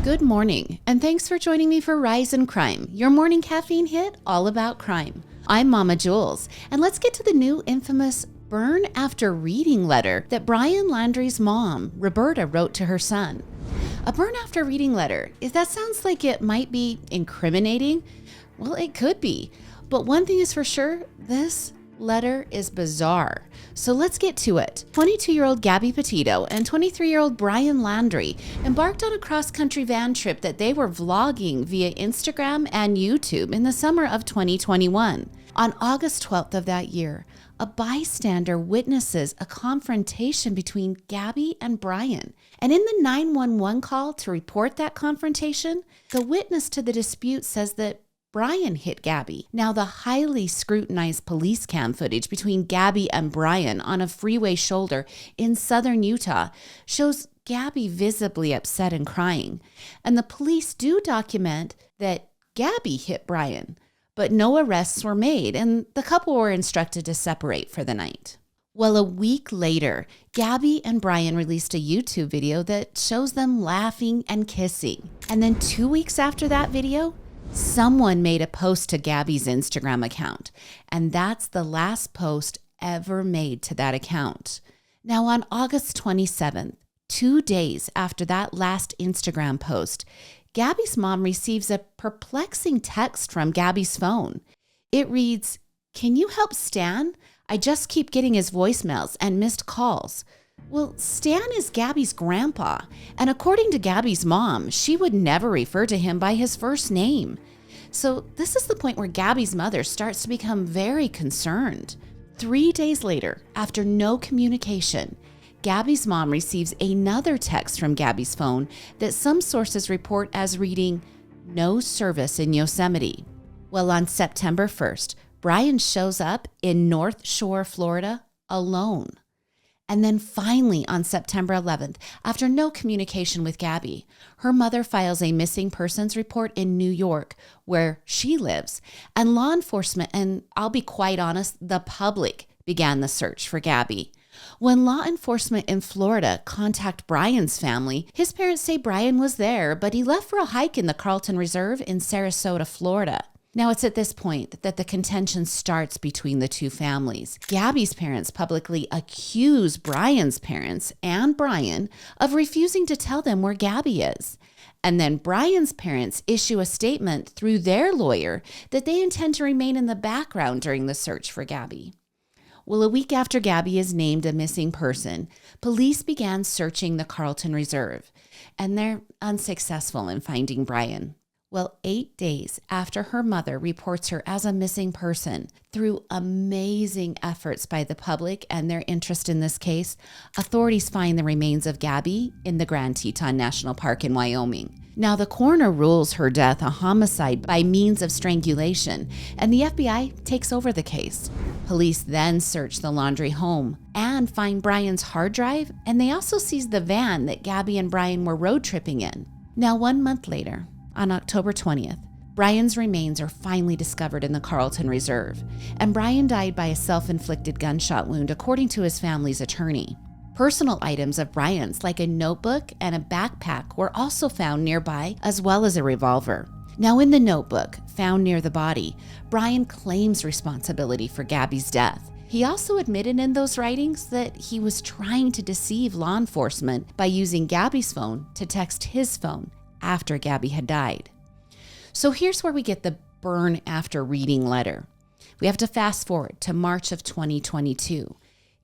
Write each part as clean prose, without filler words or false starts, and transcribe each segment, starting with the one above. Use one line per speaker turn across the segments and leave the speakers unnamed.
Good morning, and thanks for joining me for Rise in Crime, your morning caffeine hit all about crime. I'm Mama Jules, and let's get to the new infamous burn after reading letter that Brian Laundrie's mom, Roberta, wrote to her son. A burn after reading letter, if that sounds like it might be incriminating, well, it could be. But one thing is for sure, this letter is bizarre. So let's get to it. 22-year-old Gabby Petito and 23-year-old Brian Laundrie embarked on a cross-country van trip that they were vlogging via Instagram and YouTube in the summer of 2021. On August 12th of that year, a bystander witnesses a confrontation between Gabby and Brian. And in the 911 call to report that confrontation, the witness to the dispute says that Brian hit Gabby. Now, the highly scrutinized police cam footage between Gabby and Brian on a freeway shoulder in southern Utah shows Gabby visibly upset and crying. And the police do document that Gabby hit Brian, but no arrests were made, and the couple were instructed to separate for the night. Well, a week later, Gabby and Brian released a YouTube video that shows them laughing and kissing. And then 2 weeks after that video, someone made a post to Gabby's Instagram account, and that's the last post ever made to that account. Now, on August 27th, 2 days after that last Instagram post, Gabby's mom receives a perplexing text from Gabby's phone. It reads, "Can you help Stan? I just keep getting his voicemails and missed calls." Well, Stan is Gabby's grandpa, and according to Gabby's mom, she would never refer to him by his first name. So this is the point where Gabby's mother starts to become very concerned. 3 days later, after no communication, Gabby's mom receives another text from Gabby's phone that some sources report as reading, "No service in Yosemite." Well, on September 1st, Brian shows up in North Shore, Florida, alone. And then finally, on September 11th, after no communication with Gabby, her mother files a missing persons report in New York, where she lives. And law enforcement, and I'll be quite honest, the public began the search for Gabby. When law enforcement in Florida contact Brian's family, his parents say Brian was there, but he left for a hike in the Carlton Reserve in Sarasota, Florida. Now, it's at this point that the contention starts between the two families. Gabby's parents publicly accuse Brian's parents and Brian of refusing to tell them where Gabby is. And then Brian's parents issue a statement through their lawyer that they intend to remain in the background during the search for Gabby. Well, a week after Gabby is named a missing person, police began searching the Carlton Reserve, and they're unsuccessful in finding Brian. Well, 8 days after her mother reports her as a missing person, through amazing efforts by the public and their interest in this case, authorities find the remains of Gabby in the Grand Teton National Park in Wyoming. Now, the coroner rules her death a homicide by means of strangulation, and the FBI takes over the case. Police then search the Laundrie home and find Brian's hard drive, and they also seize the van that Gabby and Brian were road tripping in. Now, 1 month later, on October 20th, Brian's remains are finally discovered in the Carlton Reserve, and Brian died by a self-inflicted gunshot wound, according to his family's attorney. Personal items of Brian's, like a notebook and a backpack, were also found nearby, as well as a revolver. Now, in the notebook found near the body, Brian claims responsibility for Gabby's death. He also admitted in those writings that he was trying to deceive law enforcement by using Gabby's phone to text his phone after Gabby had died. So here's where we get the burn after reading letter. We have to fast forward to March of 2022.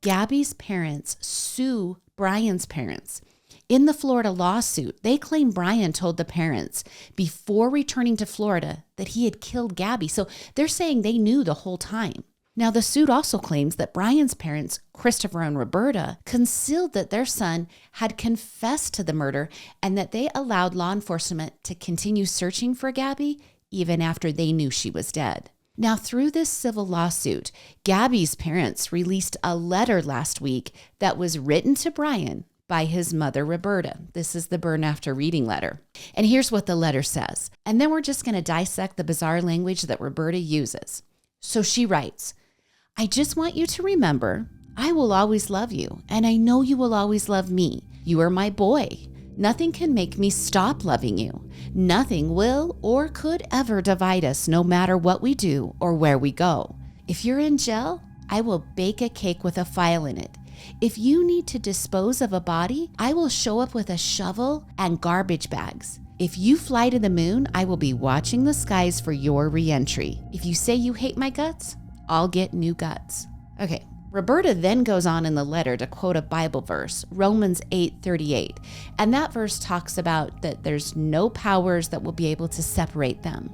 Gabby's parents sue Brian's parents. In the Florida lawsuit, they claim Brian told the parents before returning to Florida that he had killed Gabby. So they're saying they knew the whole time. Now, the suit also claims that Brian's parents, Christopher and Roberta, concealed that their son had confessed to the murder and that they allowed law enforcement to continue searching for Gabby even after they knew she was dead. Now, through this civil lawsuit, Gabby's parents released a letter last week that was written to Brian by his mother, Roberta. This is the burn after reading letter. And here's what the letter says. And then we're just going to dissect the bizarre language that Roberta uses. So she writes, "I just want you to remember, I will always love you, and I know you will always love me. You are my boy. Nothing can make me stop loving you. Nothing will or could ever divide us, no matter what we do or where we go. If you're in jail, I will bake a cake with a file in it. If you need to dispose of a body, I will show up with a shovel and garbage bags. If you fly to the moon, I will be watching the skies for your re-entry. If you say you hate my guts, I'll get new guts. Okay. Roberta then goes on in the letter to quote a Bible verse, Romans 8:38, and that verse talks about that there's no powers that will be able to separate them.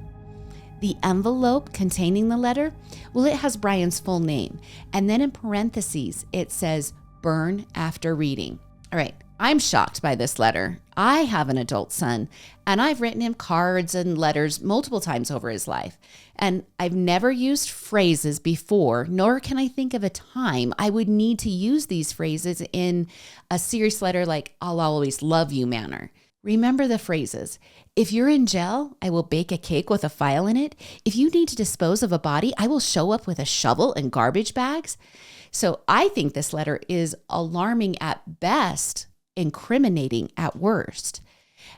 The envelope containing the letter, well, it has Brian's full name, and then in parentheses, it says, burn after reading. All right, I'm shocked by this letter. I have an adult son, and I've written him cards and letters multiple times over his life. And I've never used phrases before, nor can I think of a time I would need to use these phrases in a serious letter like, I'll always love you manner. Remember the phrases. If you're in jail, I will bake a cake with a file in it. If you need to dispose of a body, I will show up with a shovel and garbage bags. So I think this letter is alarming at best, incriminating at worst.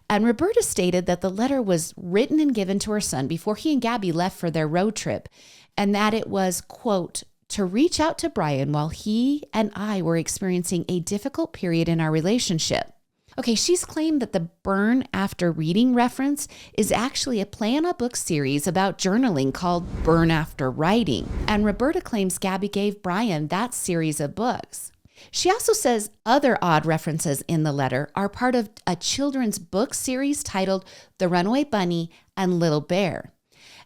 And Roberta stated that the letter was written and given to her son before he and Gabby left for their road trip, and that it was, quote, to reach out to Brian while he and I were experiencing a difficult period in our relationship. Okay, she's claimed that the burn after reading reference is actually a play on a book series about journaling called Burn After Writing. And Roberta claims Gabby gave Brian that series of books. She also says other odd references in the letter are part of a children's book series titled The Runaway Bunny and Little Bear.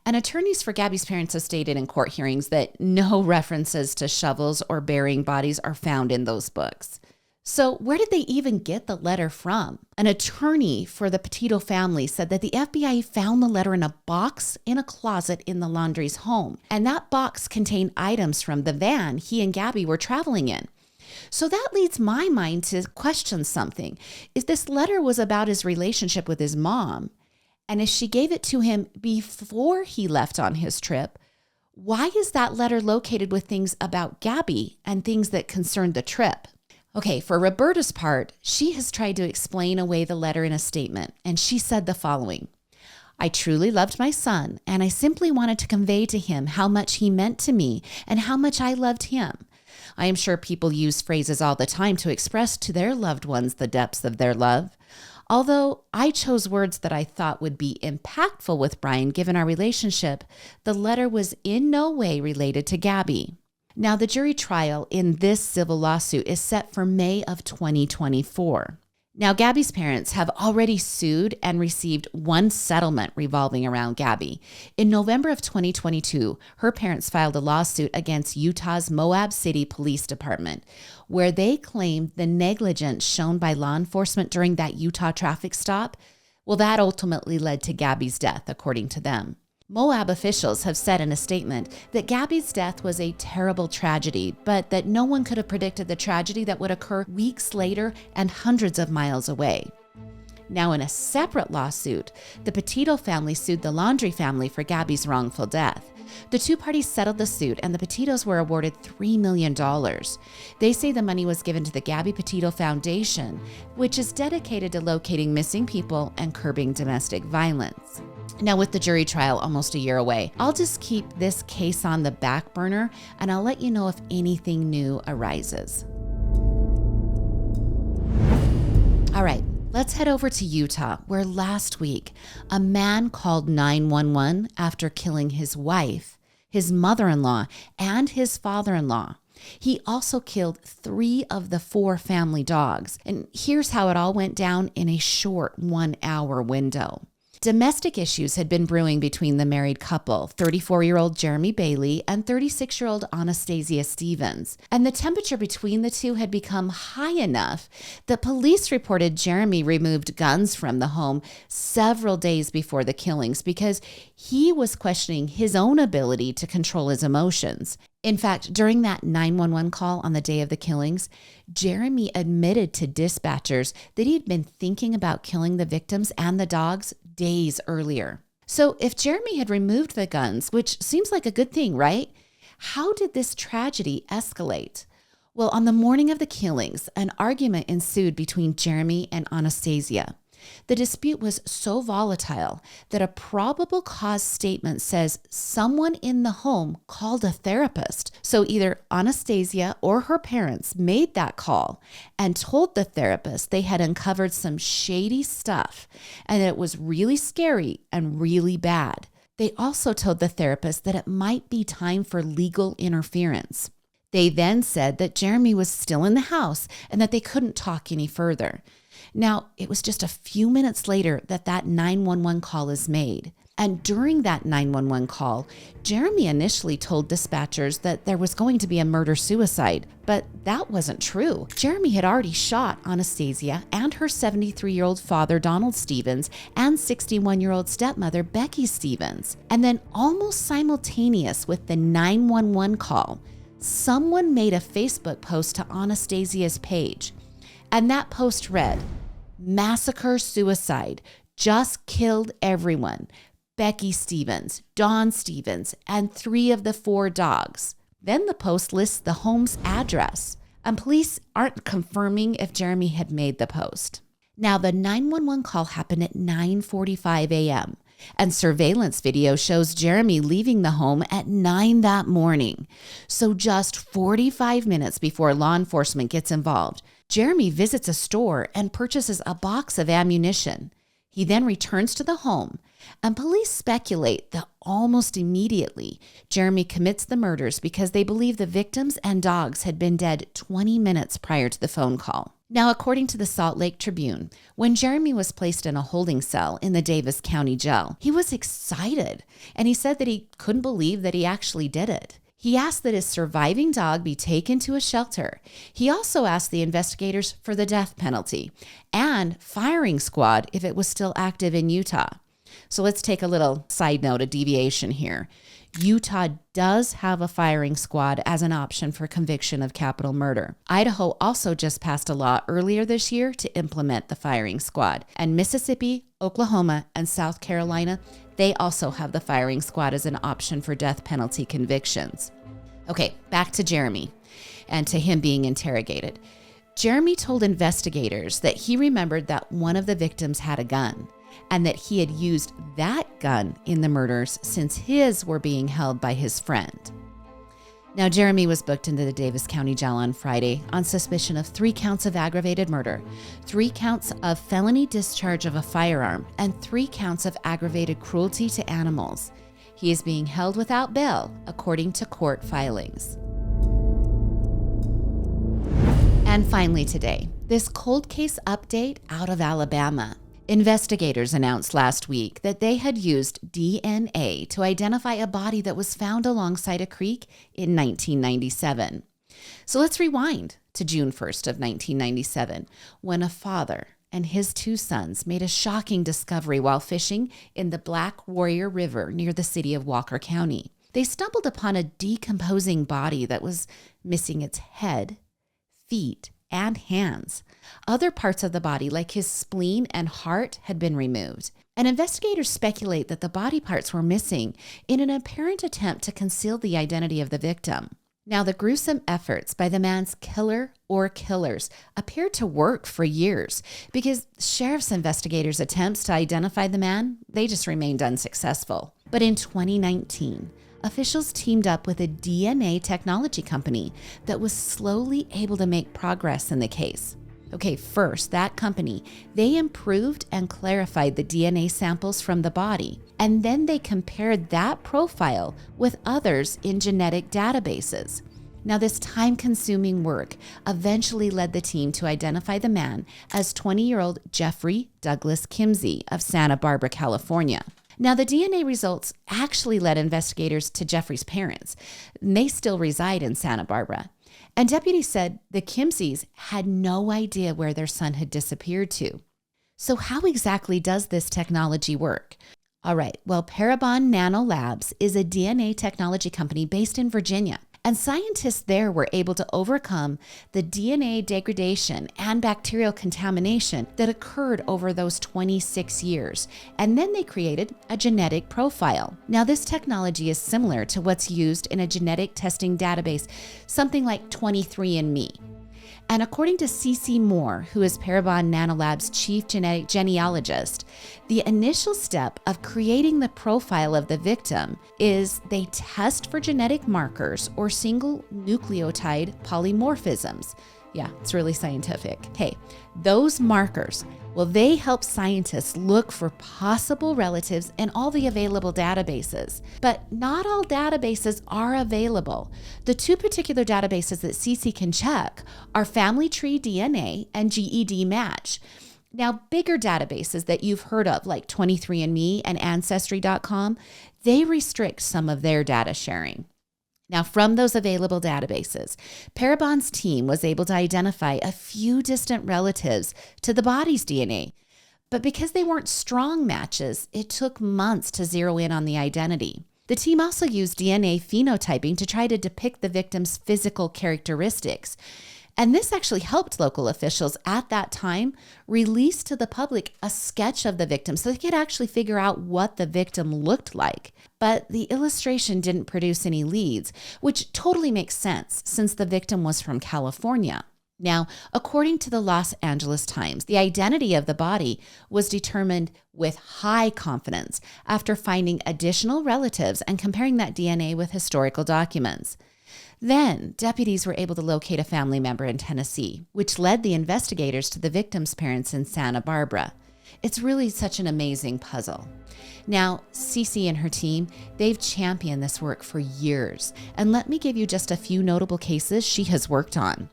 And attorneys for Gabby's parents have stated in court hearings that no references to shovels or burying bodies are found in those books. So where did they even get the letter from? An attorney for the Petito family said that the FBI found the letter in a box in a closet in the Laundrie's home. And that box contained items from the van he and Gabby were traveling in. So that leads my mind to question something. If this letter was about his relationship with his mom, and if she gave it to him before he left on his trip, why is that letter located with things about Gabby and things that concerned the trip? Okay, for Roberta's part, she has tried to explain away the letter in a statement, and she said the following. I truly loved my son, and I simply wanted to convey to him how much he meant to me and how much I loved him. I am sure people use phrases all the time to express to their loved ones the depths of their love. Although I chose words that I thought would be impactful with Brian given our relationship, the letter was in no way related to Gabby. Now, the jury trial in this civil lawsuit is set for May of 2024. Now, Gabby's parents have already sued and received one settlement revolving around Gabby. In November of 2022, her parents filed a lawsuit against Utah's Moab City Police Department, where they claimed the negligence shown by law enforcement during that Utah traffic stop, well, that ultimately led to Gabby's death, according to them. Moab officials have said in a statement that Gabby's death was a terrible tragedy, but that no one could have predicted the tragedy that would occur weeks later and hundreds of miles away. Now, in a separate lawsuit, the Petito family sued the Laundrie family for Gabby's wrongful death. The two parties settled the suit, and the Petitos were awarded $3 million. They say the money was given to the Gabby Petito Foundation, which is dedicated to locating missing people and curbing domestic violence. Now, with the jury trial almost a year away, I'll just keep this case on the back burner, and I'll let you know if anything new arises. All right, let's head over to Utah, where last week, a man called 911 after killing his wife, his mother-in-law, and his father-in-law. He also killed 3 of the 4 family dogs. And here's how it all went down in a short 1-hour window. Domestic issues had been brewing between the married couple, 34-year-old Jeremy Bailey and 36-year-old Anastasia Stevens. And the temperature between the two had become high enough that police reported Jeremy removed guns from the home several days before the killings because he was questioning his own ability to control his emotions. In fact, during that 911 call on the day of the killings, Jeremy admitted to dispatchers that he'd been thinking about killing the victims and the dogs days earlier. So if Jeremy had removed the guns, which seems like a good thing, right? How did this tragedy escalate? Well, on the morning of the killings, an argument ensued between Jeremy and Anastasia. The dispute was so volatile that a probable cause statement says someone in the home called a therapist. So either Anastasia or her parents made that call and told the therapist they had uncovered some shady stuff and that it was really scary and really bad. They also told the therapist that it might be time for legal interference. They then said that Jeremy was still in the house and that they couldn't talk any further. Now, it was just a few minutes later that 911 call is made. And during that 911 call, Jeremy initially told dispatchers that there was going to be a murder-suicide, but that wasn't true. Jeremy had already shot Anastasia and her 73-year-old father, Donald Stevens, and 61-year-old stepmother, Becky Stevens. And then almost simultaneous with the 911 call, someone made a Facebook post to Anastasia's page. And that post read, "Massacre suicide, just killed everyone. Becky Stevens, Don Stevens, and 3 of the 4 dogs." Then the post lists the home's address, and police aren't confirming if Jeremy had made the post. Now, the 911 call happened at 9:45 a.m., and surveillance video shows Jeremy leaving the home at 9 that morning. So just 45 minutes before law enforcement gets involved, Jeremy visits a store and purchases a box of ammunition. He then returns to the home, and police speculate that almost immediately Jeremy commits the murders because they believe the victims and dogs had been dead 20 minutes prior to the phone call. Now, according to the Salt Lake Tribune, when Jeremy was placed in a holding cell in the Davis County Jail, he was excited, and he said that he couldn't believe that he actually did it. He asked that his surviving dog be taken to a shelter. He also asked the investigators for the death penalty and firing squad if it was still active in Utah. So let's take a little side note, a deviation here. Utah does have a firing squad as an option for conviction of capital murder. Idaho also just passed a law earlier this year to implement the firing squad. And Mississippi, Oklahoma, and South Carolina, they also have the firing squad as an option for death penalty convictions. Okay, back to Jeremy and to him being interrogated. Jeremy told investigators that he remembered that one of the victims had a gun and that he had used that gun in the murders since his were being held by his friend. Now, Jeremy was booked into the Davis County Jail on Friday on suspicion of 3 counts of aggravated murder, 3 counts of felony discharge of a firearm, and 3 counts of aggravated cruelty to animals. He is being held without bail, according to court filings. And finally today, this cold case update out of Alabama. Investigators announced last week that they had used DNA to identify a body that was found alongside a creek in 1997. So let's rewind to June 1st of 1997, when a father and his 2 sons made a shocking discovery while fishing in the Black Warrior River near the city of Walker County. They stumbled upon a decomposing body that was missing its head, feet, and hands. Other parts of the body, like his spleen and heart, had been removed. And investigators speculate that the body parts were missing in an apparent attempt to conceal the identity of the victim. Now, the gruesome efforts by the man's killer or killers appeared to work for years because sheriff's investigators' attempts to identify the man, they just remained unsuccessful. But in 2019, officials teamed up with a DNA technology company that was slowly able to make progress in the case. Okay, first, that company, they improved and clarified the DNA samples from the body, and then they compared that profile with others in genetic databases. Now, this time-consuming work eventually led the team to identify the man as 20-year-old Jeffrey Douglas Kimsey of Santa Barbara, California. Now, the DNA results actually led investigators to Jeffrey's parents, and they still reside in Santa Barbara. And deputies said the Kimseys had no idea where their son had disappeared to. So how exactly does this technology work? All right, well, Parabon Nano Labs is a DNA technology company based in Virginia, And scientists there were able to overcome the DNA degradation and bacterial contamination that occurred over those 26 years. And then they created a genetic profile. Now, this technology is similar to what's used in a genetic testing database, something like 23andMe. And according to C.C. Moore, who is Parabon Nanolab's chief genetic genealogist, the initial step of creating the profile of the victim is they test for genetic markers or single nucleotide polymorphisms. Yeah, it's really scientific. Hey, those markers, well, they help scientists look for possible relatives in all the available databases. But not all databases are available. The two particular databases that CC can check are Family Tree DNA and GED Match. Now, bigger databases that you've heard of, like 23andMe and Ancestry.com, they restrict some of their data sharing. Now, from those available databases, Parabon's team was able to identify a few distant relatives to the body's DNA. But because they weren't strong matches, it took months to zero in on the identity. The team also used DNA phenotyping to try to depict the victim's physical characteristics. And this actually helped local officials at that time release to the public a sketch of the victim so they could actually figure out what the victim looked like. But the illustration didn't produce any leads, which totally makes sense since the victim was from California. Now, according to the Los Angeles Times, the identity of the body was determined with high confidence after finding additional relatives and comparing that DNA with historical documents. Then, deputies were able to locate a family member in Tennessee, which led the investigators to the victim's parents in Santa Barbara. It's really such an amazing puzzle. Now, Cece and her team, they've championed this work for years. And let me give you just a few notable cases she has worked on.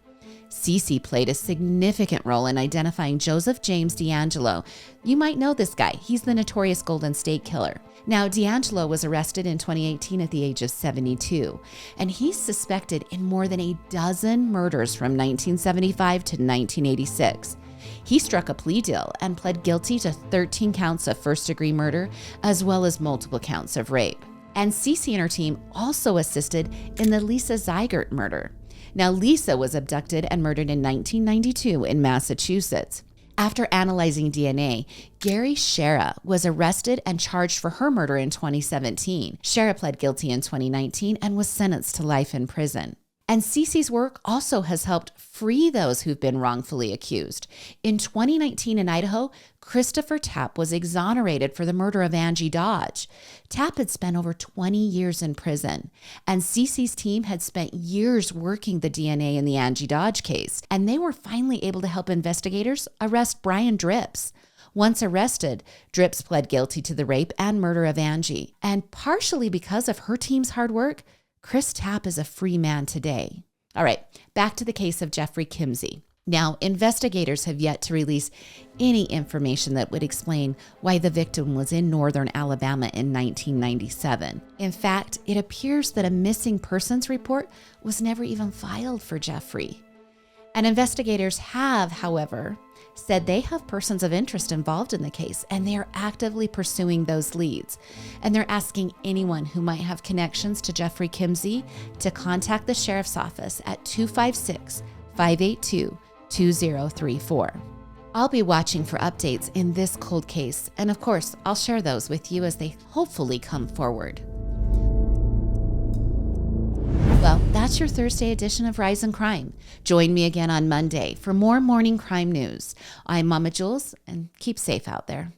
Cece played a significant role in identifying Joseph James DeAngelo. You might know this guy. He's the notorious Golden State Killer. Now, DeAngelo was arrested in 2018 at the age of 72, and he's suspected in more than a dozen murders from 1975 to 1986. He struck a plea deal and pled guilty to 13 counts of first-degree murder, as well as multiple counts of rape. And Cece and her team also assisted in the Lisa Zeigert murder. Now, Lisa was abducted and murdered in 1992 in Massachusetts. After analyzing DNA, Gary Shera was arrested and charged for her murder in 2017. Shera pled guilty in 2019 and was sentenced to life in prison. And Cece's work also has helped free those who've been wrongfully accused. In 2019 in Idaho, Christopher Tapp was exonerated for the murder of Angie Dodge. Tapp had spent over 20 years in prison, and Cece's team had spent years working the DNA in the Angie Dodge case, and they were finally able to help investigators arrest Brian Drips. Once arrested, Drips pled guilty to the rape and murder of Angie, and partially because of her team's hard work, Chris Tapp is a free man today. All right, back to the case of Jeffrey Kimsey. Now, investigators have yet to release any information that would explain why the victim was in northern Alabama in 1997. In fact, it appears that a missing persons report was never even filed for Jeffrey. And investigators have, however, said they have persons of interest involved in the case, and they are actively pursuing those leads. And they're asking anyone who might have connections to Jeffrey Kimsey to contact the sheriff's office at 256-582-2034. I'll be watching for updates in this cold case, and of course, I'll share those with you as they hopefully come forward. Well, that's your Thursday edition of Rise and Crime. Join me again on Monday for more morning crime news. I'm Mama Jules, and keep safe out there.